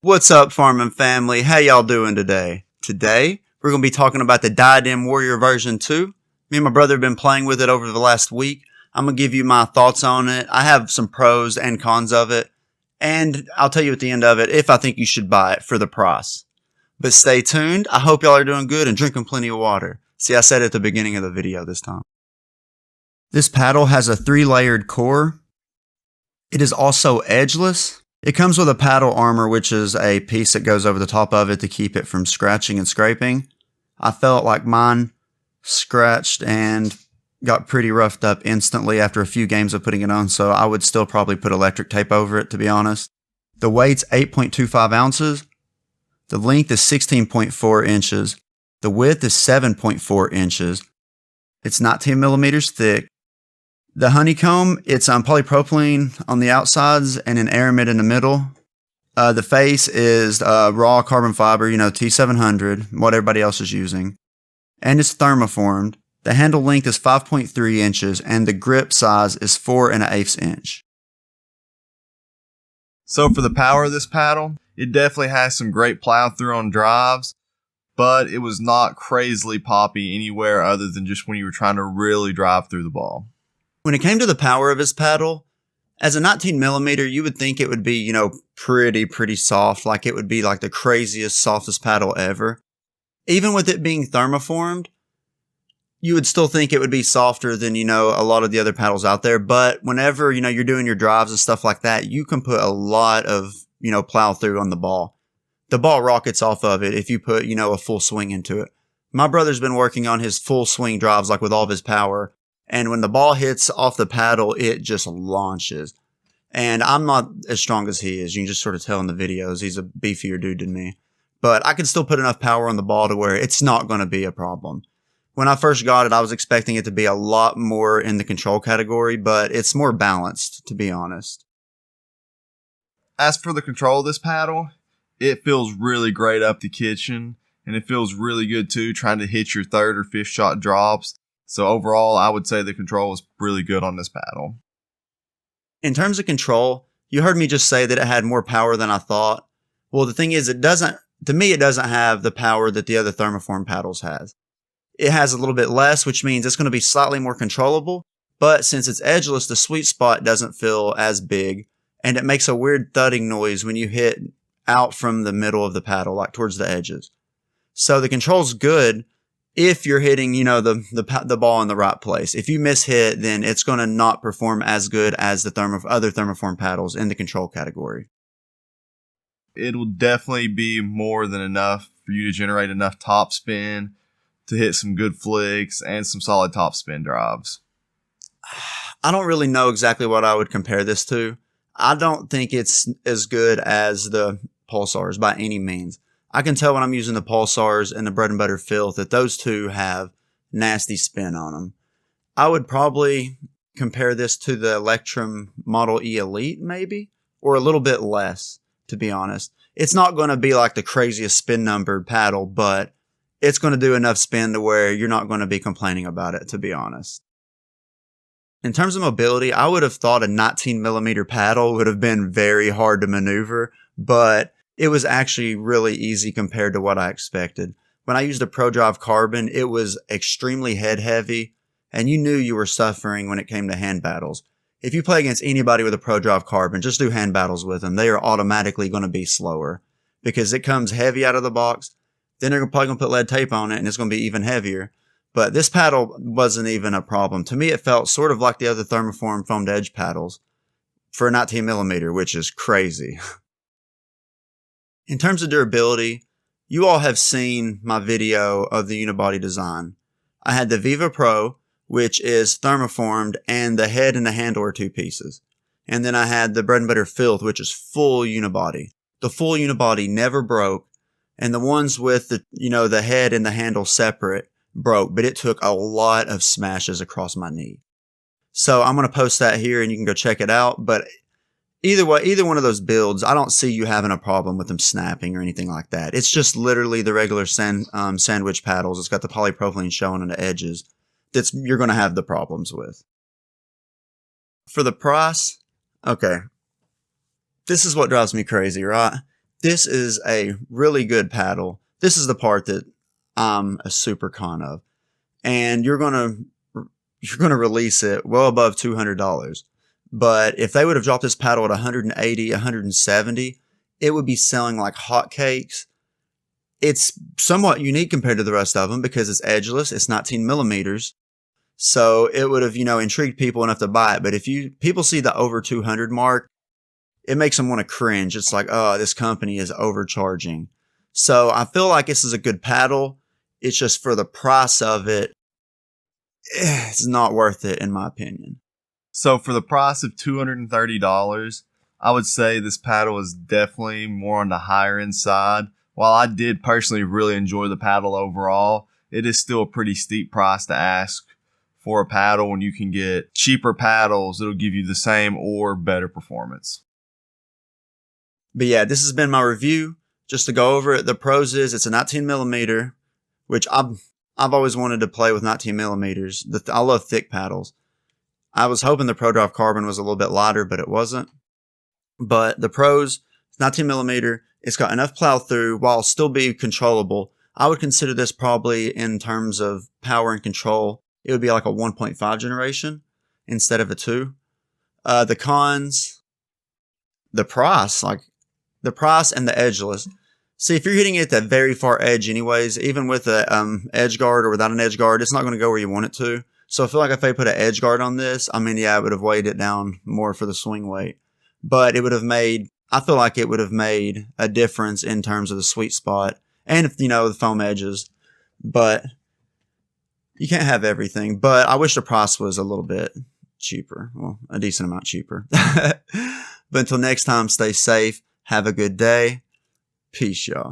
What's up, farming family? How y'all doing today? Today, we're going to be talking about the Diadem Warrior version 2. Me and my brother have been playing with it over the last week. I'm going to give you my thoughts on it. I have some pros and cons of it, and I'll tell you at the end of it if I think you should buy it for the price. But stay tuned. I hope y'all are doing good and drinking plenty of water. See, I said it at the beginning of the video this time. This paddle has a 3-layered core. It is also edgeless. It comes with a paddle armor, which is a piece that goes over the top of it to keep it from scratching and scraping. I felt like mine scratched and got pretty roughed up instantly after a few games of putting it on, so I would still probably put electric tape over it, to be honest. The weight's 8.25 ounces. The length is 16.4 inches. The width is 7.4 inches. It's 19 millimeters thick. The honeycomb, it's polypropylene on the outsides and an aramid in the middle. The face is raw carbon fiber, T700, what everybody else is using. And it's thermoformed. The handle length is 5.3 inches and the grip size is 4 1/8 inch. So for the power of this paddle, it definitely has some great plow through on drives, but it was not crazily poppy anywhere other than just when you were trying to really drive through the ball. When it came to the power of his paddle, as a 19 millimeter, you would think it would be, pretty soft, like it would be like the craziest, softest paddle ever. Even with it being thermoformed, you would still think it would be softer than, a lot of the other paddles out there. But whenever, you're doing your drives and stuff like that, you can put a lot of, plow through on the ball. The ball rockets off of it if you put, a full swing into it. My brother's been working on his full swing drives, like with all of his power. And when the ball hits off the paddle, it just launches. And I'm not as strong as he is. You can just sort of tell in the videos. He's a beefier dude than me. But I can still put enough power on the ball to where it's not going to be a problem. When I first got it, I was expecting it to be a lot more in the control category, but it's more balanced, to be honest. As for the control of this paddle, it feels really great up the kitchen. And it feels really good too, trying to hit your third or fifth shot drops. So overall, I would say the control is really good on this paddle. In terms of control, you heard me just say that it had more power than I thought. Well, the thing is, it doesn't have the power that the other thermoform paddles has. It has a little bit less, which means it's going to be slightly more controllable. But since it's edgeless, the sweet spot doesn't feel as big. And it makes a weird thudding noise when you hit out from the middle of the paddle, like towards the edges. So the control's good if you're hitting, the ball in the right place. If you miss hit, then it's going to not perform as good as the other thermoform paddles in the control category. It will definitely be more than enough for you to generate enough topspin to hit some good flicks and some solid topspin drives. I don't really know exactly what I would compare this to. I don't think it's as good as the Pulsars by any means. I can tell when I'm using the Pulsars and the Bread and Butter Filth that those two have nasty spin on them. I would probably compare this to the Electrum Model E Elite, maybe, or a little bit less, to be honest. It's not going to be like the craziest spin numbered paddle, but it's going to do enough spin to where you're not going to be complaining about it, to be honest. In terms of mobility, I would have thought a 19 millimeter paddle would have been very hard to maneuver, but it was actually really easy compared to what I expected. When I used the ProDrive Carbon, it was extremely head heavy, and you knew you were suffering when it came to hand battles. If you play against anybody with a ProDrive Carbon, just do hand battles with them. They are automatically going to be slower because it comes heavy out of the box. Then they're probably going to put lead tape on it, and it's going to be even heavier. But this paddle wasn't even a problem. To me, it felt sort of like the other thermoform foamed edge paddles for a 19 millimeter, which is crazy. In terms of durability, you all have seen my video of the unibody design. I had the Viva Pro, which is thermoformed, and the head and the handle are two pieces. And then I had the Bread and Butter Filth, which is full unibody. The full unibody never broke, and the ones with the head and the handle separate broke, but it took a lot of smashes across my knee. So I'm going to post that here and you can go check it out, but either way, either one of those builds, I don't see you having a problem with them snapping or anything like that. It's just literally the regular sandwich paddles. It's got the polypropylene showing on the edges you're going to have the problems with. For the price, okay, this is what drives me crazy, right? This is a really good paddle. This is the part that I'm a super con of. And you're gonna release it well above $200. But if they would have dropped this paddle at 180, 170, it would be selling like hotcakes. It's somewhat unique compared to the rest of them because it's edgeless. It's 19 millimeters. So it would have, intrigued people enough to buy it. But if people see the over 200 mark, it makes them want to cringe. It's like, oh, this company is overcharging. So I feel like this is a good paddle. It's just for the price of it, it's not worth it in my opinion. So for the price of $230, I would say this paddle is definitely more on the higher end side. While I did personally really enjoy the paddle overall, it is still a pretty steep price to ask for a paddle when you can get cheaper paddles that'll give you the same or better performance. But yeah, this has been my review. Just to go over it, the pros is it's a 19 millimeter, which I've always wanted to play with 19 millimeters. I love thick paddles. I was hoping the Pro Drive Carbon was a little bit lighter, but it wasn't. But the pros, 19 millimeter, it's got enough plow through while still be controllable. I would consider this probably in terms of power and control. It would be like a 1.5 generation instead of a 2. The cons, the price and the edgeless. See, if you're hitting it at that very far edge anyways, even with a edge guard or without an edge guard, it's not going to go where you want it to. So I feel like if they put an edge guard on this, I would have weighed it down more for the swing weight. But I feel like it would have made a difference in terms of the sweet spot and, the foam edges. But you can't have everything. But I wish the price was a little bit cheaper. Well, a decent amount cheaper. But until next time, stay safe. Have a good day. Peace, y'all.